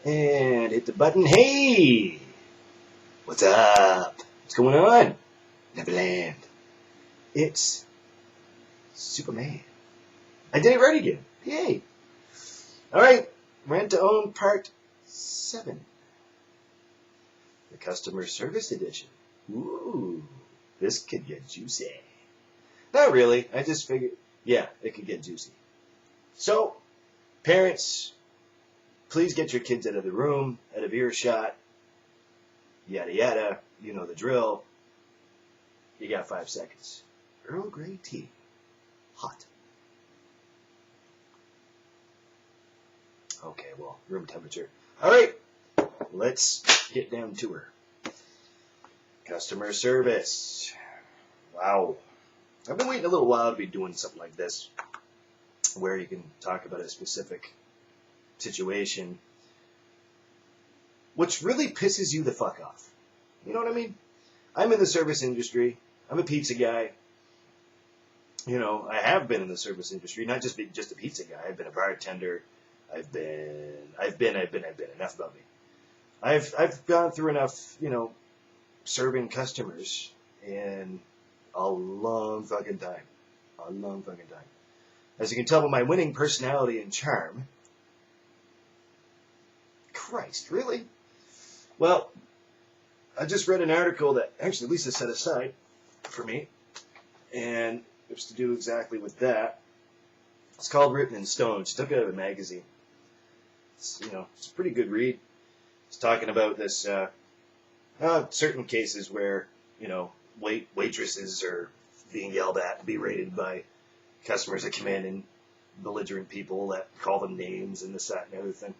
And hit the button. Hey! What's up? What's going on? NeverLand. It's Superman. I did it right again. Yay! Alright, Rent to Own Part 7. The Customer Service Edition. Ooh, this could get juicy. Not really. I just figured, yeah, it could get juicy. So, parents, please get your kids out of the room, out of earshot, yada yada, you know the drill. You got 5 seconds. Earl Grey tea. Hot. Okay, well, room temperature. Alright, let's get down to her. Customer service. Wow. I've been waiting a little while to be doing something like this, where you can talk about a specific situation, which really pisses you the fuck off. You know what I mean? I'm in the service industry. I'm a pizza guy. You know, I have been in the service industry, not just a pizza guy. I've been a bartender. I've been. Enough about me. I've gone through enough, you know, serving customers in a long fucking time. A long fucking time. As you can tell by my winning personality and charm. Christ, really? Well, I just read an article that actually Lisa set aside for me, and it was to do exactly with that. It's called Written in Stone. She took it out of a magazine. It's, you know, it's a pretty good read. It's talking about this certain cases where, you know, waitresses are being yelled at and berated by customers that come in and belligerent people that call them names and this, that, and the other thing.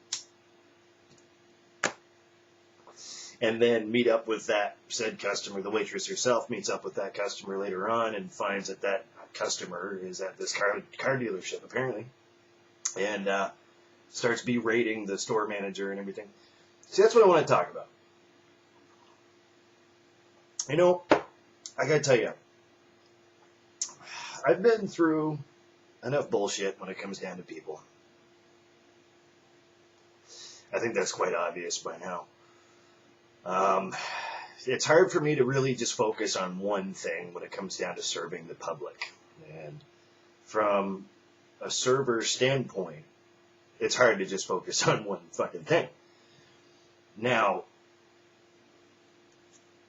And then meet up with that said customer. The waitress herself meets up with that customer later on and finds that that customer is at this car dealership, apparently, and starts berating the store manager and everything. See, that's what I want to talk about. You know, I gotta tell you, I've been through enough bullshit when it comes down to people. I think that's quite obvious by now. It's hard for me to really just focus on one thing when it comes down to serving the public. And from a server standpoint, it's hard to just focus on one fucking thing. Now,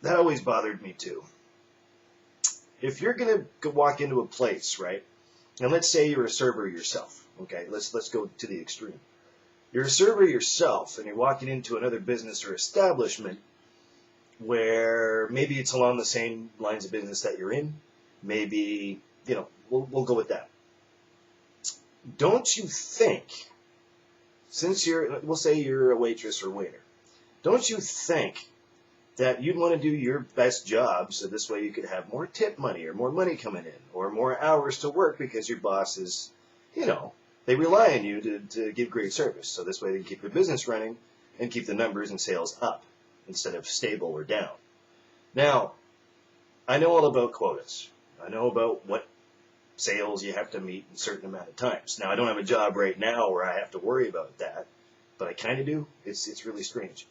that always bothered me too. If you're going to walk into a place, right, and let's say you're a server yourself, okay, let's go to the extreme. You're a server yourself, and you're walking into another business or establishment where maybe it's along the same lines of business that you're in. Maybe, you know, we'll go with that. Don't you think, since we'll say you're a waitress or waiter, don't you think that you'd want to do your best job so this way you could have more tip money or more money coming in or more hours to work because your boss is, you know, they rely on you to give great service. So this way they can keep your business running and keep the numbers and sales up instead of stable or down. Now, I know all about quotas. I know about what sales you have to meet in a certain amount of times. Now, I don't have a job right now where I have to worry about that, but I kind of do. It's really strange.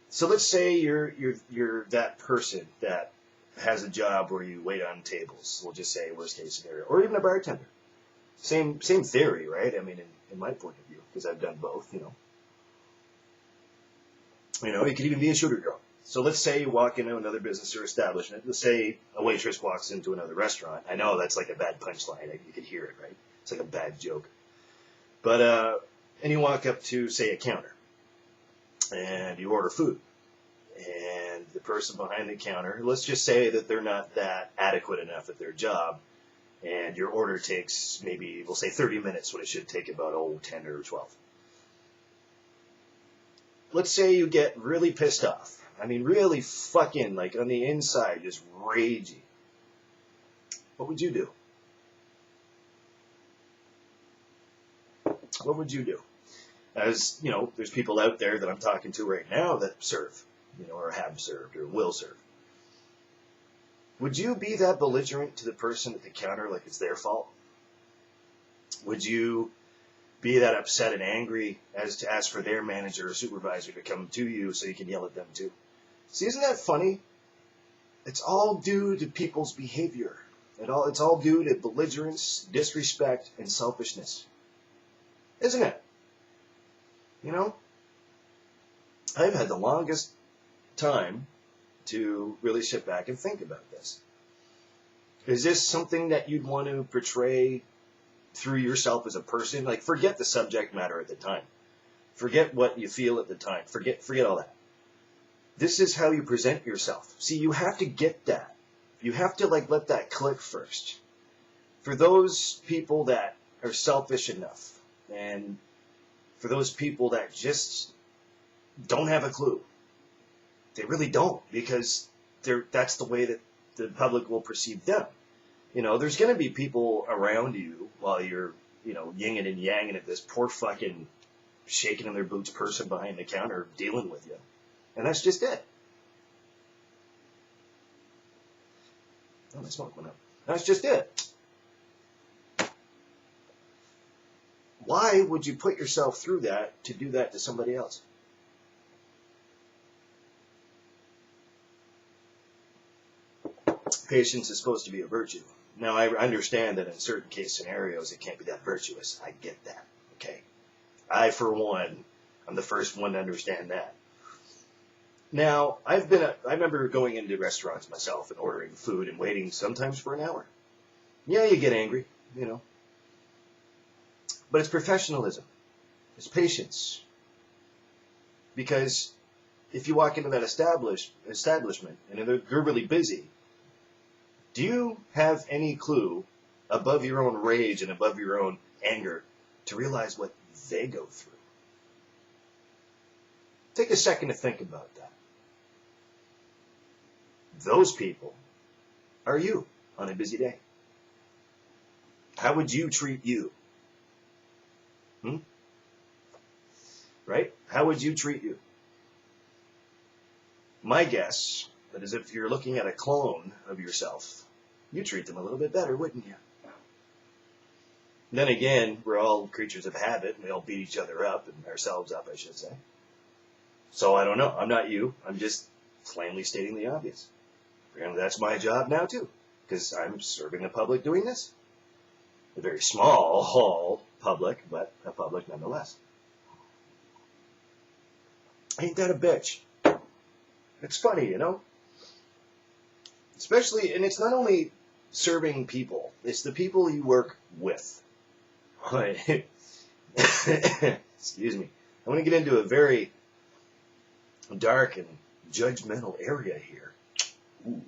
So let's say you're that person that has a job where you wait on tables. We'll just say worst case scenario, or even a bartender. Same theory, right? I mean, in my point of view, because I've done both, you know. You know, you could even be a shooter girl. So let's say you walk into another business or establishment. Let's say a waitress walks into another restaurant. I know that's like a bad punchline. You can hear it, right? It's like a bad joke. But, and you walk up to, say, a counter. And you order food. And the person behind the counter, let's just say that they're not that adequate enough at their job. And your order takes maybe, we'll say 30 minutes when it should take about, 10 or 12. Let's say you get really pissed off. I mean, really fucking, like, on the inside, just ragey. What would you do? What would you do? As, you know, there's people out there that I'm talking to right now that serve, you know, or have served, or will serve. Would you be that belligerent to the person at the counter like it's their fault? Would you be that upset and angry as to ask for their manager or supervisor to come to you so you can yell at them too. See, isn't that funny? It's all due to people's behavior. It's all due to belligerence, disrespect, and selfishness. Isn't it? You know? I've had the longest time to really sit back and think about this. Is this something that you'd want to portray through yourself as a person? Like, forget the subject matter at the time. Forget what you feel at the time. Forget all that. This is how you present yourself. See, you have to get that. You have to, like, let that click first. For those people that are selfish enough, and for those people that just don't have a clue, they really don't, because that's the way that the public will perceive them. You know, there's going to be people around you while you're, you know, yinging and yanging at this poor fucking shaking in their boots person behind the counter dealing with you. And that's just it. Oh, my smoke went up. That's just it. Why would you put yourself through that to do that to somebody else? Patience is supposed to be a virtue. Now, I understand that in certain case scenarios it can't be that virtuous. I get that. Okay. I, for one, I'm the first one to understand that. Now, I remember going into restaurants myself and ordering food and waiting sometimes for an hour. Yeah, you get angry, you know. But it's professionalism. It's patience. Because if you walk into that establishment and they're really busy, do you have any clue above your own rage and above your own anger to realize what they go through? Take a second to think about that. Those people are you on a busy day. How would you treat you? Right? How would you treat you? My guess is if you're looking at a clone of yourself, you treat them a little bit better, wouldn't you? Then again, we're all creatures of habit, and we all beat each other up, and ourselves up, I should say. So I don't know. I'm not you. I'm just plainly stating the obvious. And that's my job now, too, because I'm serving the public doing this. A very small public, but a public nonetheless. Ain't that a bitch? It's funny, you know? Especially, and it's not only serving people, it's the people you work with. Excuse me. I want to get into a very dark and judgmental area here. Ooh.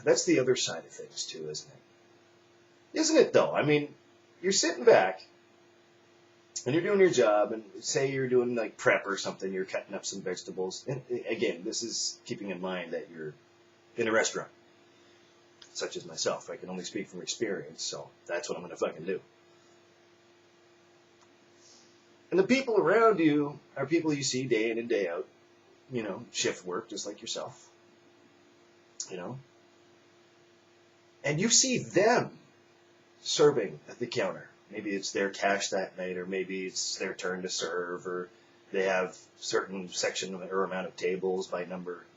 That's the other side of things, too, isn't it? Isn't it, though? I mean, you're sitting back, and you're doing your job, and say you're doing, like, prep or something, you're cutting up some vegetables. And, again, this is keeping in mind that you're in a restaurant, such as myself. I can only speak from experience, so that's what I'm going to fucking do. And the people around you are people you see day in and day out, you know, shift work, just like yourself, you know. And you see them serving at the counter. Maybe it's their cash that night, or maybe it's their turn to serve, or they have certain section or amount of tables by numbers,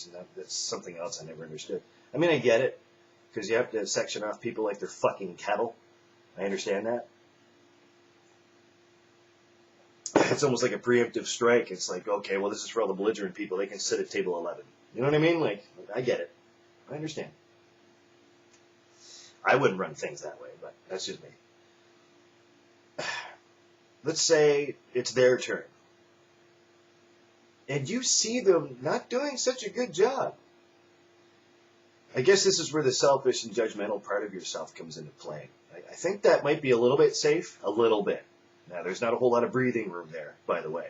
and that's something else I never understood. I mean, I get it, because you have to section off people like they're fucking cattle. I understand that. It's almost like a preemptive strike. It's like, okay, well, this is for all the belligerent people. They can sit at table 11. You know what I mean? Like, I get it. I understand. I wouldn't run things that way, but that's just me. Let's say it's their turn. And you see them not doing such a good job. I guess this is where the selfish and judgmental part of yourself comes into play. I think that might be a little bit safe, a little bit. Now, there's not a whole lot of breathing room there, by the way.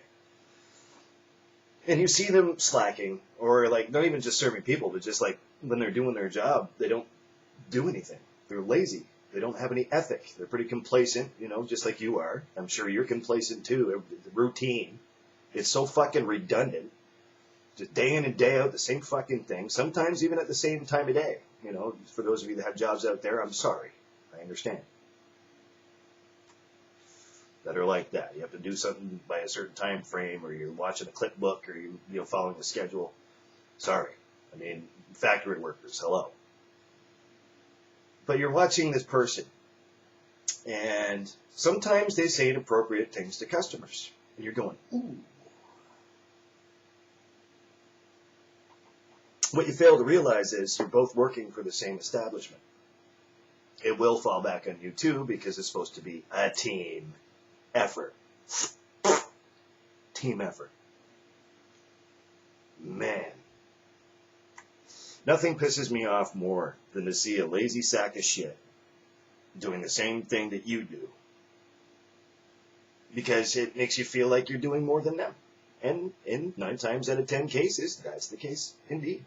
And you see them slacking, or like not even just serving people, but just like when they're doing their job, they don't do anything. They're lazy. They don't have any ethic. They're pretty complacent, you know, just like you are. I'm sure you're complacent too. The routine. It's so fucking redundant. Just day in and day out, the same fucking thing. Sometimes even at the same time of day. You know, for those of you that have jobs out there, I'm sorry. I understand. that are like that. You have to do something by a certain time frame, or you're watching a clip book, or you're following the schedule. Sorry. I mean, factory workers, hello. But you're watching this person, and sometimes they say inappropriate things to customers, and you're going, ooh. What you fail to realize is you're both working for the same establishment. It will fall back on you too, because it's supposed to be a team effort. Team effort. Man. Nothing pisses me off more than to see a lazy sack of shit doing the same thing that you do. Because it makes you feel like you're doing more than them. And in 9 times out of 10 cases, that's the case indeed.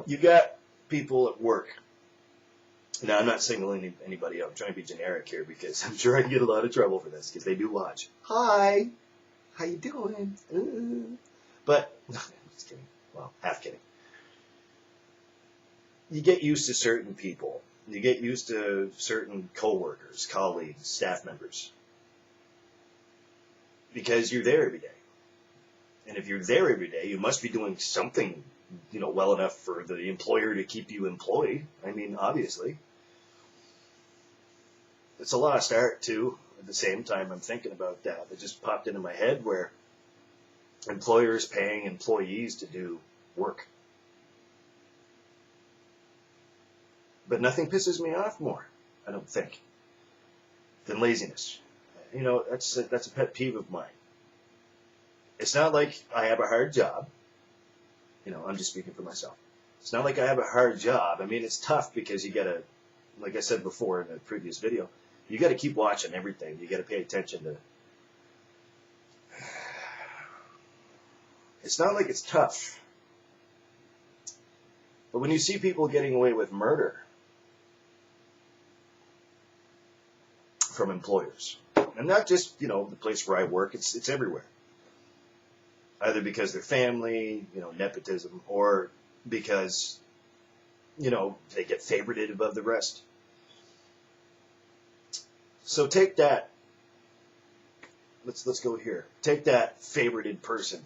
You got people at work. Now, I'm not singling anybody out. I'm trying to be generic here because I'm sure I can get a lot of trouble for this because they do watch. Hi. How you doing? But, I'm just kidding. Well, half kidding. You get used to certain people. You get used to certain coworkers, colleagues, staff members. Because you're there every day. And if you're there every day, you must be doing something, well enough for the employer to keep you employed. I mean, obviously. It's a lost art, too. At the same time, I'm thinking about that. It just popped into my head where employers paying employees to do work. But nothing pisses me off more, I don't think, than laziness. That's a pet peeve of mine. It's not like I have a hard job. I'm just speaking for myself. It's not like I have a hard job. I mean, it's tough because you gotta, like I said before in a previous video, you gotta keep watching everything. You gotta pay attention to. It's not like it's tough. But when you see people getting away with murder from employers, and not just, the place where I work, it's everywhere. Either because they're family, nepotism, or because, they get favorited above the rest. So take that, let's go here. Take that favorited person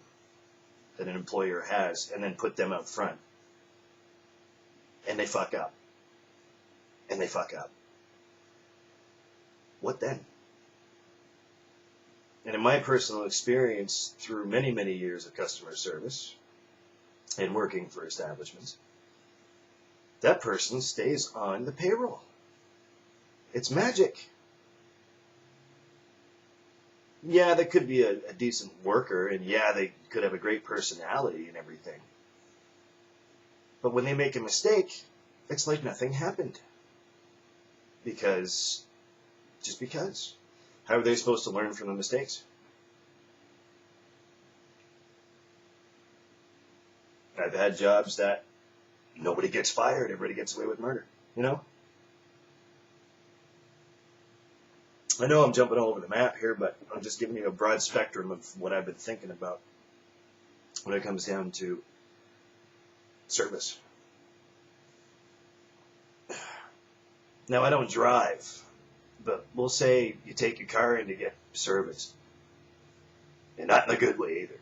that an employer has and then put them out front. And they fuck up. And they fuck up. What then? And in my personal experience, through many, many years of customer service and working for establishments, that person stays on the payroll. It's magic. Yeah, they could be a decent worker, and yeah, they could have a great personality and everything. But when they make a mistake, it's like nothing happened. Because. How are they supposed to learn from the mistakes? I've had jobs that nobody gets fired, everybody gets away with murder, I know I'm jumping all over the map here, but I'm just giving you a broad spectrum of what I've been thinking about when it comes down to service. Now, I don't drive, but we'll say you take your car in to get serviced. And not in a good way either.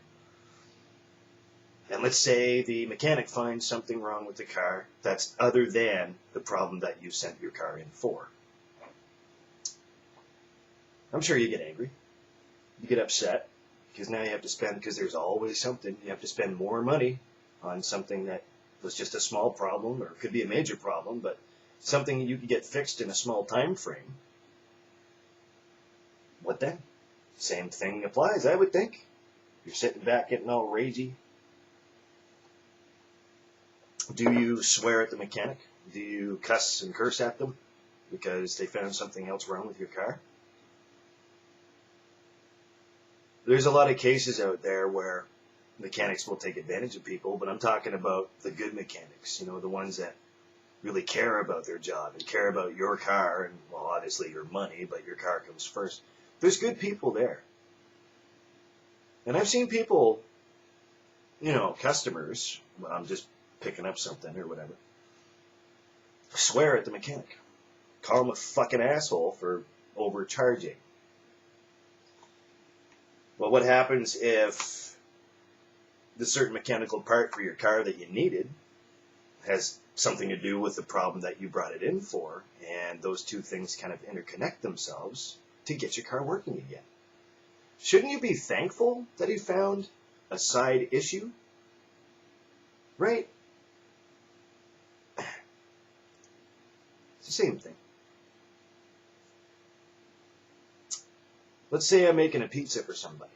And let's say the mechanic finds something wrong with the car that's other than the problem that you sent your car in for. I'm sure you get angry. You get upset because now you have to spend, because there's always something, you have to spend more money on something that was just a small problem, or it could be a major problem, but something you could get fixed in a small time frame. What then? Same thing applies, I would think. You're sitting back getting all ragey. Do you swear at the mechanic? Do you cuss and curse at them because they found something else wrong with your car? There's a lot of cases out there where mechanics will take advantage of people, but I'm talking about the good mechanics, the ones that really care about their job and care about your car and, well, obviously your money, but your car comes first. There's good people there. And I've seen people, customers, well, I'm just picking up something or whatever, swear at the mechanic. call him a fucking asshole for overcharging. Well, what happens if the certain mechanical part for your car that you needed has something to do with the problem that you brought it in for, and those two things kind of interconnect themselves to get your car working again? Shouldn't you be thankful that he found a side issue? Right? It's the same thing. Let's say I'm making a pizza for somebody.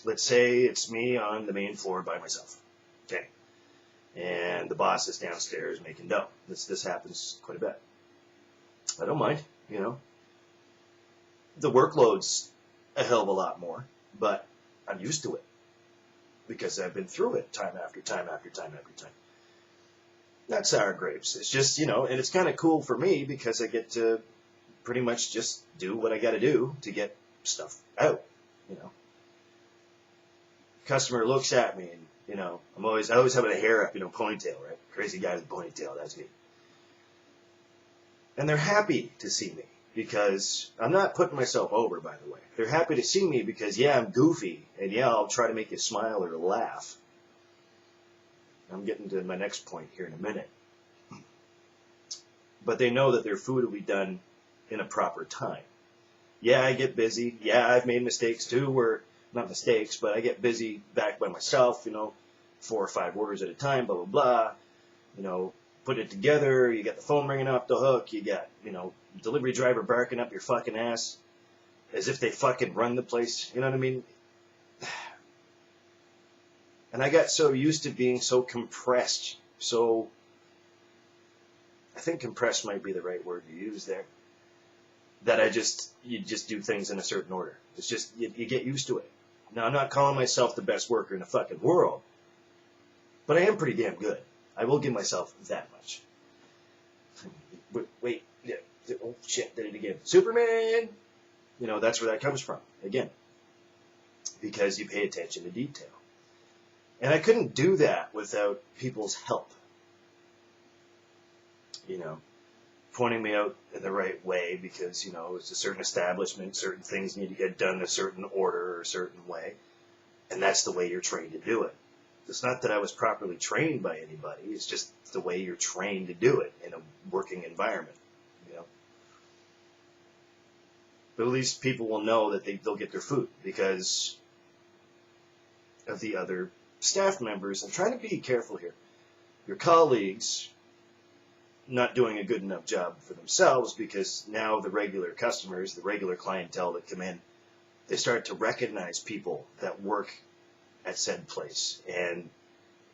Let's say it's me on the main floor by myself. Okay. And the boss is downstairs making dough. This happens quite a bit. I don't mind, you know. The workload's a hell of a lot more, but I'm used to it because I've been through it time after time after time after time. Not sour grapes. It's just, you know, and it's kind of cool for me because I get to pretty much just do what I got to do to get stuff out, you know. Customer looks at me and, you know, I always having a hair up, you know, ponytail, right? Crazy guy with a ponytail, that's me. And they're happy to see me because I'm not putting myself over, by the way. They're happy to see me because, yeah, I'm goofy, and yeah, I'll try to make you smile or laugh. I'm getting to my next point here in a minute. But they know that their food will be done in a proper time. Yeah, I get busy. Yeah, I've made mistakes too, where, not mistakes, but I get busy back by myself, you know, 4 or 5 orders at a time, blah, blah, blah. You know, put it together, you got the phone ringing off the hook, you got, you know, delivery driver barking up your fucking ass as if they fucking run the place, you know what I mean? And I got so used to being so compressed, so, I think compressed might be the right word to use there, that you just do things in a certain order. It's just, you get used to it. Now, I'm not calling myself the best worker in the fucking world, but I am pretty damn good. I will give myself that much. Wait, yeah, oh shit, did it again. Superman! You know, that's where that comes from, again, because you pay attention to detail. And I couldn't do that without people's help. You know, pointing me out in the right way because, you know, it's a certain establishment, certain things need to get done in a certain order or a certain way. And that's the way you're trained to do it. It's not that I was properly trained by anybody. It's just the way you're trained to do it in a working environment, you know. But at least people will know that they'll get their food because of the other staff members. I'm trying to be careful here. Your colleagues not doing a good enough job for themselves because now the regular customers, the regular clientele that come in, they start to recognize people that work at said place. And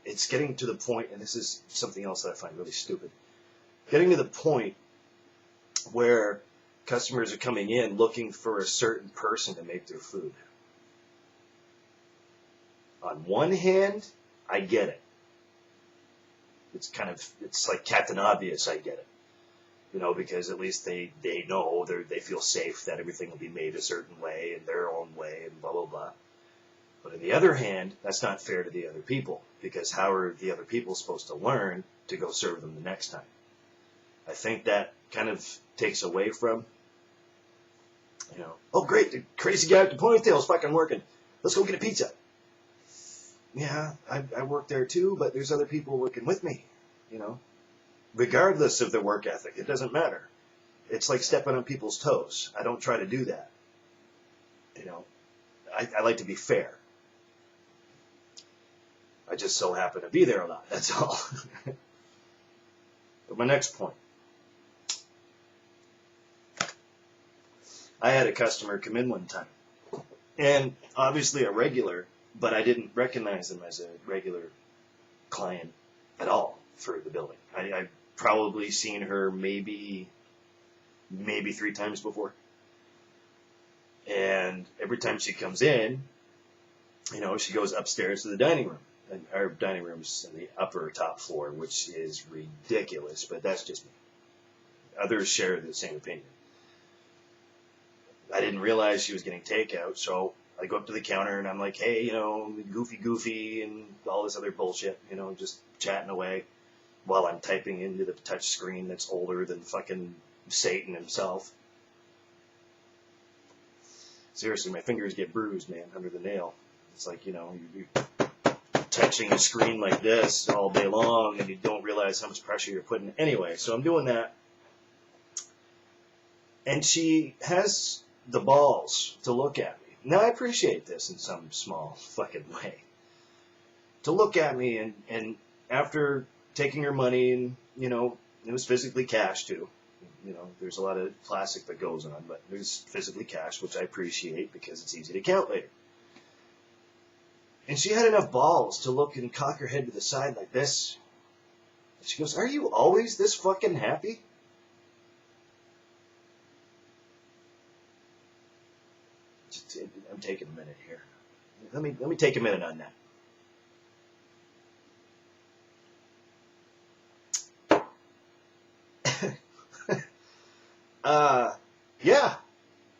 it's getting to the point, and this is something else that I find really stupid, getting to the point where customers are coming in looking for a certain person to make their food. On one hand, I get it. It's like Captain Obvious, I get it. You know, because at least they know, they feel safe that everything will be made a certain way, in their own way, and blah, blah, blah. But on the other hand, that's not fair to the other people, because how are the other people supposed to learn to go serve them the next time? I think that kind of takes away from, you know, oh great, the crazy guy with the ponytail is fucking working. Let's go get a pizza. Yeah, I work there too, but there's other people working with me, you know. Regardless of their work ethic, it doesn't matter. It's like stepping on people's toes. I don't try to do that. You know, I like to be fair. I just so happen to be there a lot, that's all. But my next point. I had a customer come in one time, and obviously a regular, but I didn't recognize them as a regular client at all for the building. I've probably seen her maybe 3 times before. And every time she comes in, you know, she goes upstairs to the dining room. And our dining room's in the upper top floor, which is ridiculous, but that's just me. Others share the same opinion. I didn't realize she was getting takeout, so I go up to the counter and I'm like, hey, you know, goofy, and all this other bullshit, you know, just chatting away while I'm typing into the touch screen that's older than fucking Satan himself. Seriously, my fingers get bruised, man, under the nail. It's like, you're touching the screen like this all day long, and you don't realize how much pressure you're putting. Anyway, so I'm doing that. And she has the balls to look at me. Now, I appreciate this in some small fucking way. To look at me, and after taking her money, and, it was physically cash, too. There's a lot of plastic that goes on, but there's physically cash, which I appreciate because it's easy to count later. And she had enough balls to look and cock her head to the side like this. She goes, "Are you always this fucking happy?" I'm taking a minute here. Let me take a minute on that.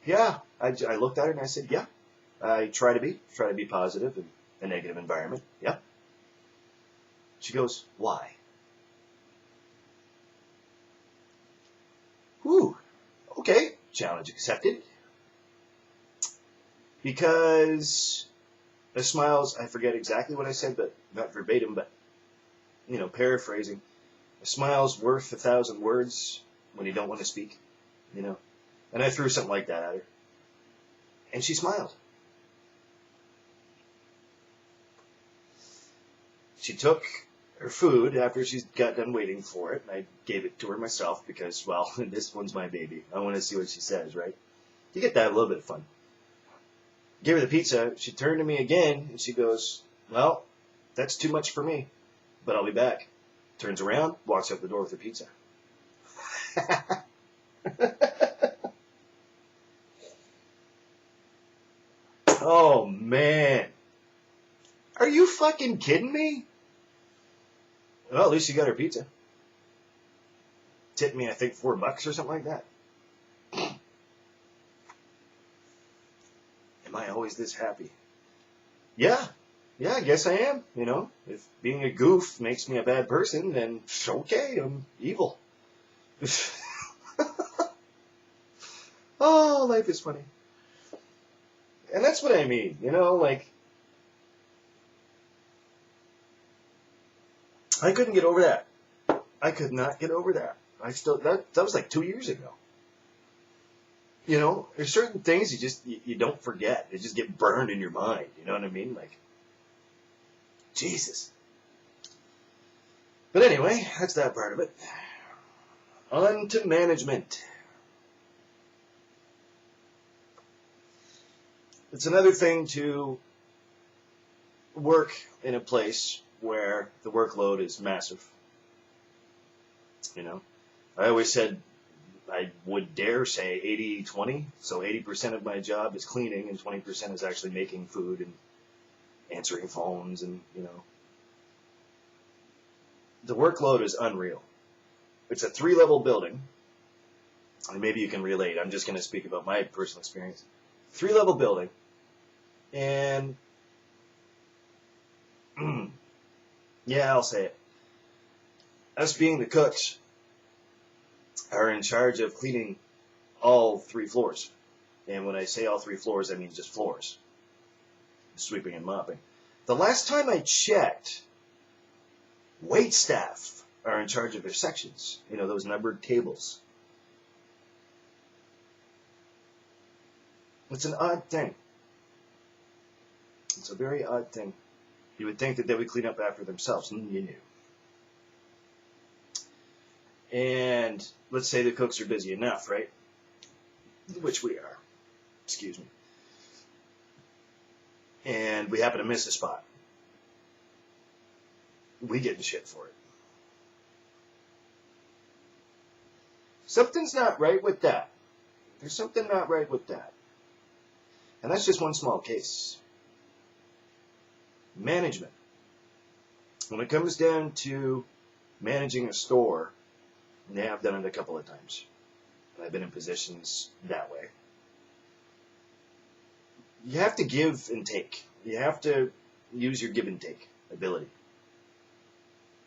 Yeah. I looked at her and I said, yeah. I try to be positive in a negative environment. Yeah. She goes, "Why?" Whew. Okay. Challenge accepted. Because the smiles, I forget exactly what I said, but not verbatim, but, paraphrasing. A smile's worth 1,000 words when you don't want to speak, And I threw something like that at her. And she smiled. She took her food after she got done waiting for it, and I gave it to her myself because, well, this one's my baby. I want to see what she says, right? You get that a little bit of fun. Gave her the pizza. She turned to me again, and she goes, "Well, that's too much for me, but I'll be back." Turns around, walks out the door with her pizza. Oh, man. Are you fucking kidding me? Well, at least she got her pizza. Tipped me, I think, $4 or something like that. Am I always this happy? Yeah, I guess I am, If being a goof makes me a bad person, then okay, I'm evil. Oh, life is funny. And that's what I mean, I couldn't get over that. I could not get over that. That was like 2 years ago. There's certain things you don't forget. They just get burned in your mind. You know what I mean? Like, Jesus. But anyway, that's that part of it. On to management. It's another thing to work in a place where the workload is massive. I always said I would dare say 80-20. So 80% of my job is cleaning and 20% is actually making food and answering phones and, The workload is unreal. It's a 3-level building. And maybe you can relate. I'm just going to speak about my personal experience. 3-level building. And, yeah, I'll say it. Us being the cooks are in charge of cleaning all 3 floors. And when I say all 3 floors, I mean just floors. Sweeping and mopping. The last time I checked, wait staff are in charge of their sections. Those numbered tables. It's an odd thing. It's a very odd thing. You would think that they would clean up after themselves. You knew. And let's say the cooks are busy enough, right? Which we are. Excuse me. And we happen to miss a spot. We get in shit for it. Something's not right with that. There's something not right with that. And that's just one small case. Management. When it comes down to managing a store, and I've done it a couple of times. I've been in positions that way. You have to give and take. You have to use your give and take ability.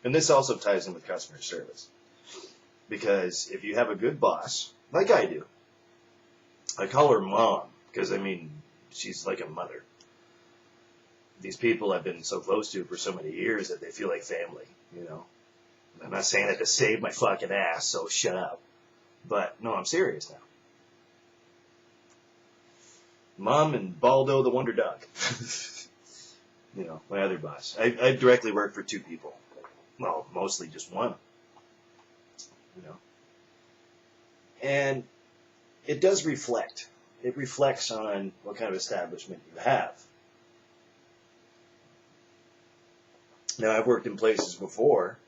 And this also ties in with customer service. Because if you have a good boss, like I do, I call her mom, because, I mean, she's like a mother. These people I've been so close to for so many years that they feel like family, you know. I'm not saying that to save my fucking ass, so shut up. But, no, I'm serious now. Mom and Baldo the Wonder Dog. You know, my other boss. I directly work for two people. Well, mostly just one. You know. And it does reflect. It reflects on what kind of establishment you have. Now, I've worked in places before,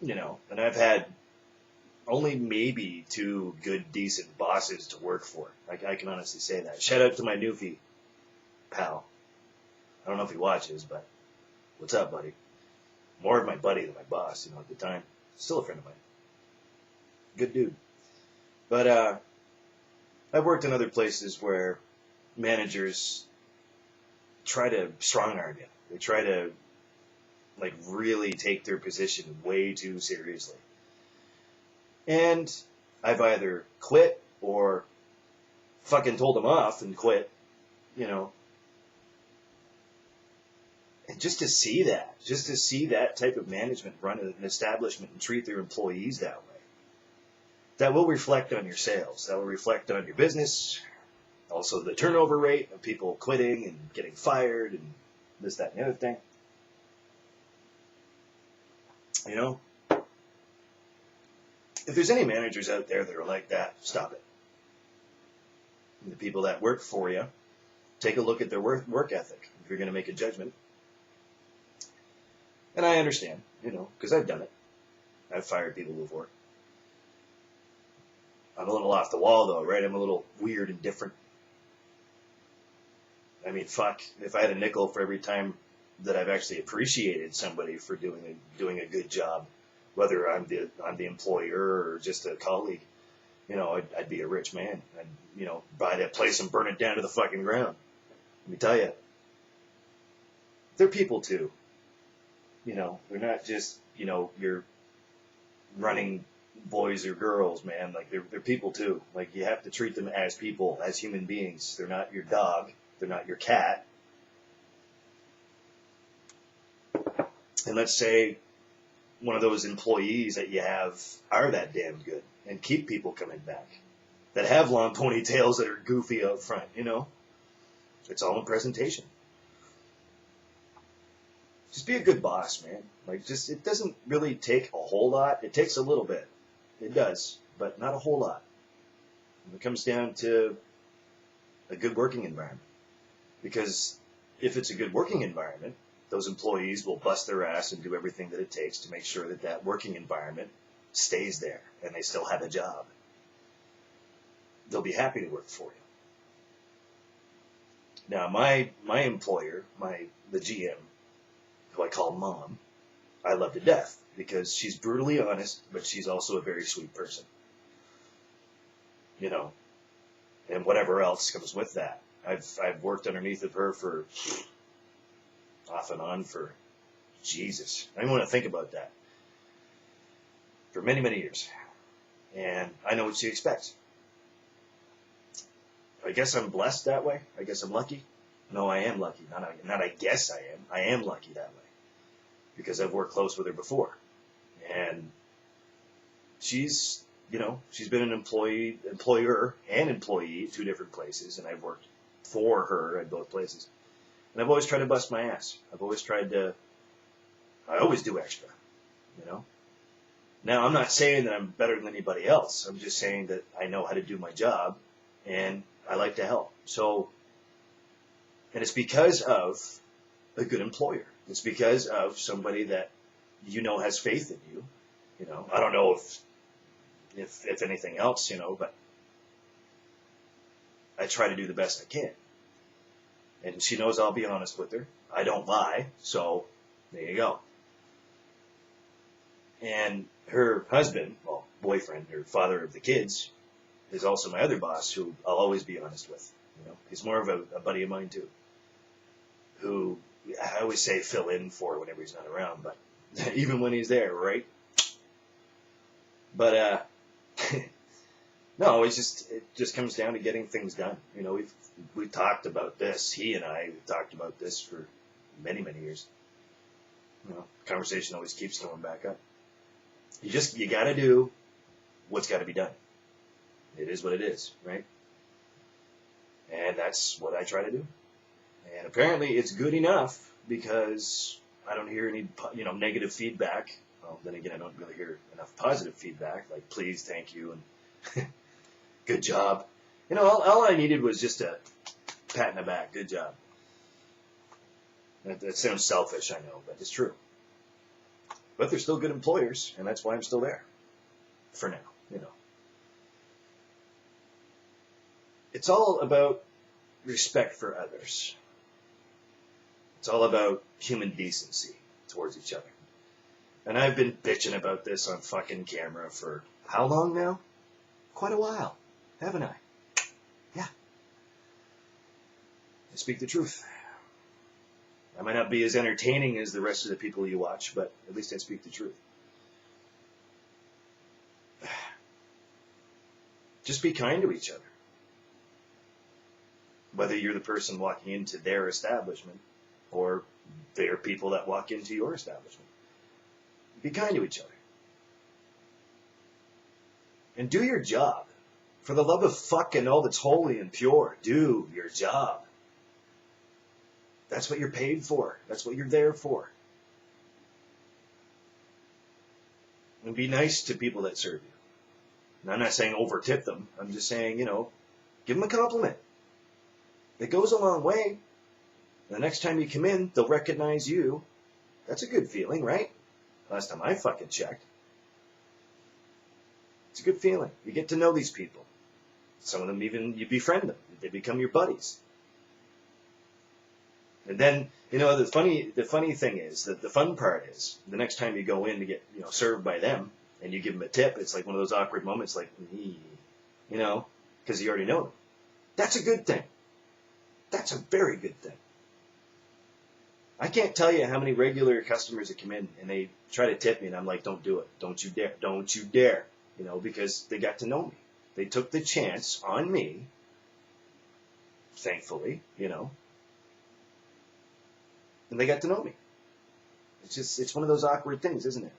you know, and I've had only maybe two good, decent bosses to work for. I can honestly say that. Shout out to my newfie pal. I don't know if he watches, but what's up, buddy? More of my buddy than my boss, you know, at the time. Still a friend of mine. Good dude. But I've worked in other places where managers try to strong-arm you. They try to, like, really take their position way too seriously. And I've either quit or fucking told them off and quit, you know. And just to see that type of management run an establishment and treat their employees that way, that will reflect on your sales. That will reflect on your business. Also the turnover rate of people quitting and getting fired and this, that, and the other thing. You know? If there's any managers out there that are like that, stop it. And the people that work for you, take a look at their work ethic if you're going to make a judgment. And I understand, you know, because I've done it. I've fired people before. I'm a little off the wall, though, right? I'm a little weird and different. I mean, fuck, if I had a nickel for every time that I've actually appreciated somebody for doing a good job, whether I'm the employer or just a colleague, you know, I'd be a rich man. I'd, you know, buy that place and burn it down to the fucking ground. Let me tell you, they're people too. You know, they're not just, you know, your running boys or girls, man. Like, they're people too. Like, you have to treat them as people, as human beings. They're not your dog. They're not your cat. And let's say one of those employees that you have are that damn good and keep people coming back, that have long ponytails that are goofy up front, you know. It's all in presentation. Just be a good boss, man. Like, just, it doesn't really take a whole lot. It takes a little bit. It does, but not a whole lot. And it comes down to a good working environment. Because if it's a good working environment, those employees will bust their ass and do everything that it takes to make sure that that working environment stays there and they still have a job. They'll be happy to work for you. Now, my employer, the GM, who I call Mom, I love to death because she's brutally honest, but she's also a very sweet person. You know, and whatever else comes with that. I've worked underneath of her for off and on for Jesus. I don't want to think about that. For many, many years. And I know what she expects. I guess I'm blessed that way. I guess I'm lucky. No, I am lucky. Not I guess I am. I am lucky that way. Because I've worked close with her before. And she's, you know, she's been an employer and employee at two different places, and I've worked for her at both places. And I've always tried to bust my ass. I always do extra, you know. Now, I'm not saying that I'm better than anybody else. I'm just saying that I know how to do my job, and I like to help. So, and it's because of a good employer. It's because of somebody that you know has faith in you. You know, I don't know if anything else, you know, but I try to do the best I can. And she knows I'll be honest with her. I don't lie, so there you go. And her husband, well, boyfriend, or father of the kids, is also my other boss, who I'll always be honest with. You know, he's more of a buddy of mine too, who I always say fill in for whenever he's not around, but even when he's there, right? But no, it just comes down to getting things done. You know, we've talked about this. He and I have talked about this for many, many years. You know, conversation always keeps coming back up. You got to do what's got to be done. It is what it is, right? And that's what I try to do. And apparently it's good enough because I don't hear any, negative feedback. Well, then again, I don't really hear enough positive feedback, like please, thank you, and good job. You know, all I needed was just a pat in the back. Good job. That sounds selfish, I know, but it's true. But they're still good employers, and that's why I'm still there. For now, you know. It's all about respect for others. It's all about human decency towards each other. And I've been bitching about this on fucking camera for how long now? Quite a while, haven't I? Yeah. I speak the truth. I might not be as entertaining as the rest of the people you watch, but at least I speak the truth. Just be kind to each other. Whether you're the person walking into their establishment or they're people that walk into your establishment. Be kind to each other. And do your job. For the love of fucking all that's holy and pure, do your job. That's what you're paid for. That's what you're there for. And be nice to people that serve you. And I'm not saying over tip them. I'm just saying, give them a compliment. It goes a long way. The next time you come in, they'll recognize you. That's a good feeling, right? Last time I fucking checked. It's a good feeling. You get to know these people. Some of them even, you befriend them. They become your buddies. And then, the funny thing is, that the fun part is, the next time you go in to get, served by them, and you give them a tip, it's like one of those awkward moments, like, because you already know them. That's a good thing. That's a very good thing. I can't tell you how many regular customers that come in, and they try to tip me, and I'm like, don't do it. Don't you dare. Don't you dare. Because they got to know me. They took the chance on me, thankfully, and they got to know me. It's one of those awkward things, isn't it?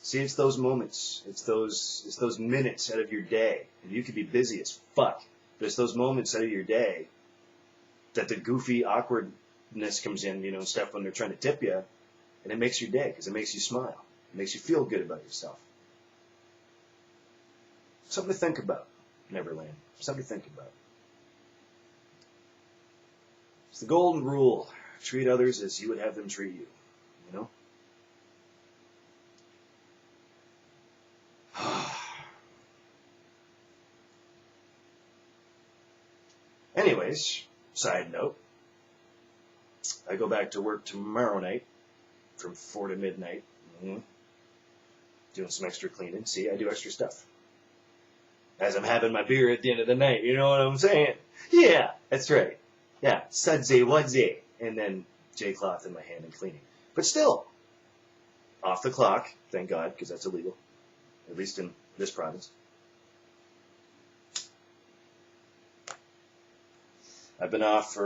See, it's those moments. It's those minutes out of your day. And you could be busy as fuck, but it's those moments out of your day that the goofy awkwardness comes in, and stuff when they're trying to tip you, and it makes your day because it makes you smile. It makes you feel good about yourself. Something to think about, NeverLand. Something to think about. It's the golden rule. Treat others as you would have them treat you. Anyways, side note. I go back to work tomorrow night from 4 to midnight. Doing some extra cleaning. See, I do extra stuff. As I'm having my beer at the end of the night, you know what I'm saying? Yeah, that's right. Yeah, sudsy wudsy. And then J-cloth in my hand and cleaning. But still, off the clock, thank God, because that's illegal. At least in this province. I've been off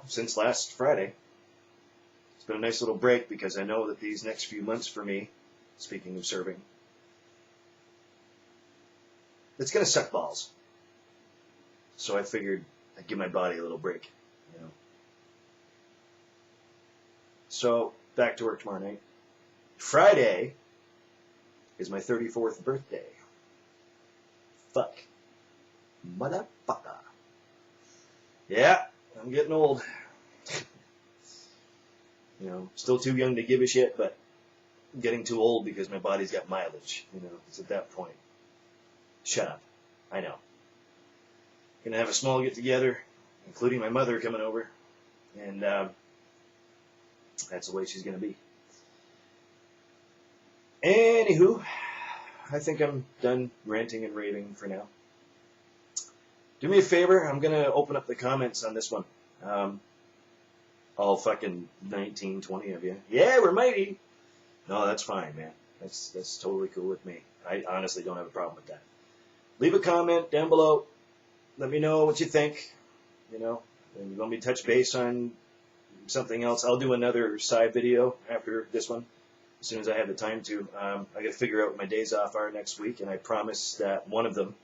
since last Friday. It's been a nice little break because I know that these next few months for me, speaking of serving, it's going to suck balls. So I figured I'd give my body a little break, So, back to work tomorrow night. Friday is my 34th birthday. Fuck. Motherfucker. Yeah, I'm getting old. Still too young to give a shit, but I'm getting too old because my body's got mileage. It's at that point. Shut up. I know. Gonna have a small get-together, including my mother coming over, and that's the way she's gonna be. Anywho, I think I'm done ranting and raving for now. Do me a favor, I'm gonna open up the comments on this one. All fucking 19, 20 of you. Yeah, we're mighty. No, that's fine, man. That's totally cool with me. I honestly don't have a problem with that. Leave a comment down below. Let me know what you think. You know, and you want me to touch base on something else, I'll do another side video after this one as soon as I have the time to. I got to figure out what my days off are next week, and I promise that one of them,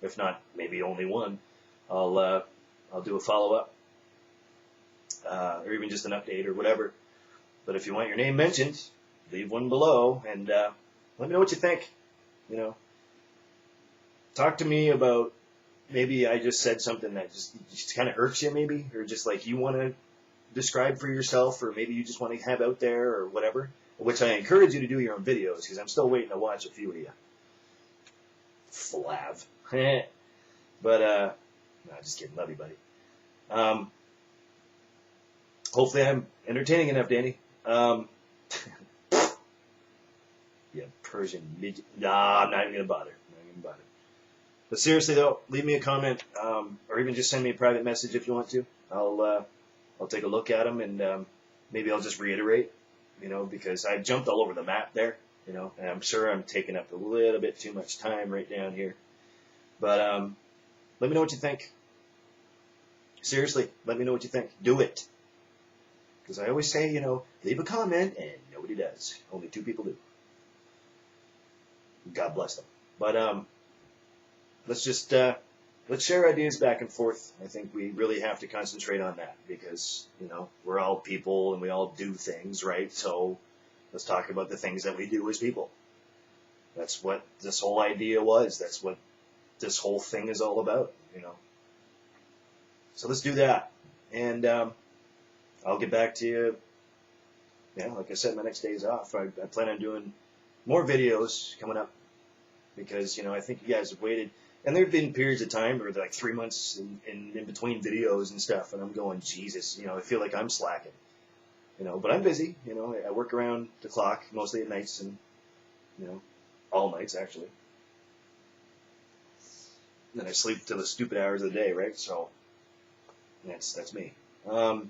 if not maybe only one, I'll do a follow-up or even just an update or whatever. But if you want your name mentioned, leave one below and let me know what you think. You know, talk to me about maybe I just said something that just kind of irks you, maybe, or just like you want to describe for yourself, or maybe you just want to have out there or whatever, which I encourage you to do your own videos because I'm still waiting to watch a few of you. Flav. But, no, just kidding. Love you, buddy. Hopefully I'm entertaining enough, Danny. Yeah, Persian midget. Nah, I'm not even going to bother. But seriously, though, leave me a comment, or even just send me a private message if you want to. I'll take a look at them, and maybe I'll just reiterate, you know, because I jumped all over the map there, you know, and I'm sure I'm taking up a little bit too much time right down here. But let me know what you think. Seriously, let me know what you think. Do it. Because I always say, you know, leave a comment, and nobody does. Only 2 people do. God bless them. But let's share ideas back and forth. I think we really have to concentrate on that because, you know, we're all people and we all do things, right? So let's talk about the things that we do as people. That's what this whole idea was. That's what this whole thing is all about, you know. So let's do that. And I'll get back to you. Yeah, like I said, my next day is off. I plan on doing more videos coming up because, you know, I think you guys have waited. And there have been periods of time where like 3 months in between videos and stuff, and I'm going, Jesus, you know, I feel like I'm slacking, you know, but I'm busy, you know, I work around the clock, mostly at nights and, you know, all nights actually. And then I sleep till the stupid hours of the day, right? So that's me. I'll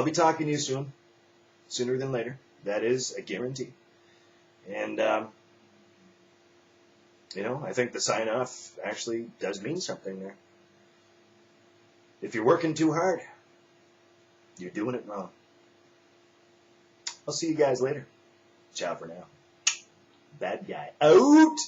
be talking to you soon, sooner than later. That is a guarantee. And, you know, I think the sign-off actually does mean something there. If you're working too hard, you're doing it wrong. I'll see you guys later. Ciao for now. Bad guy out.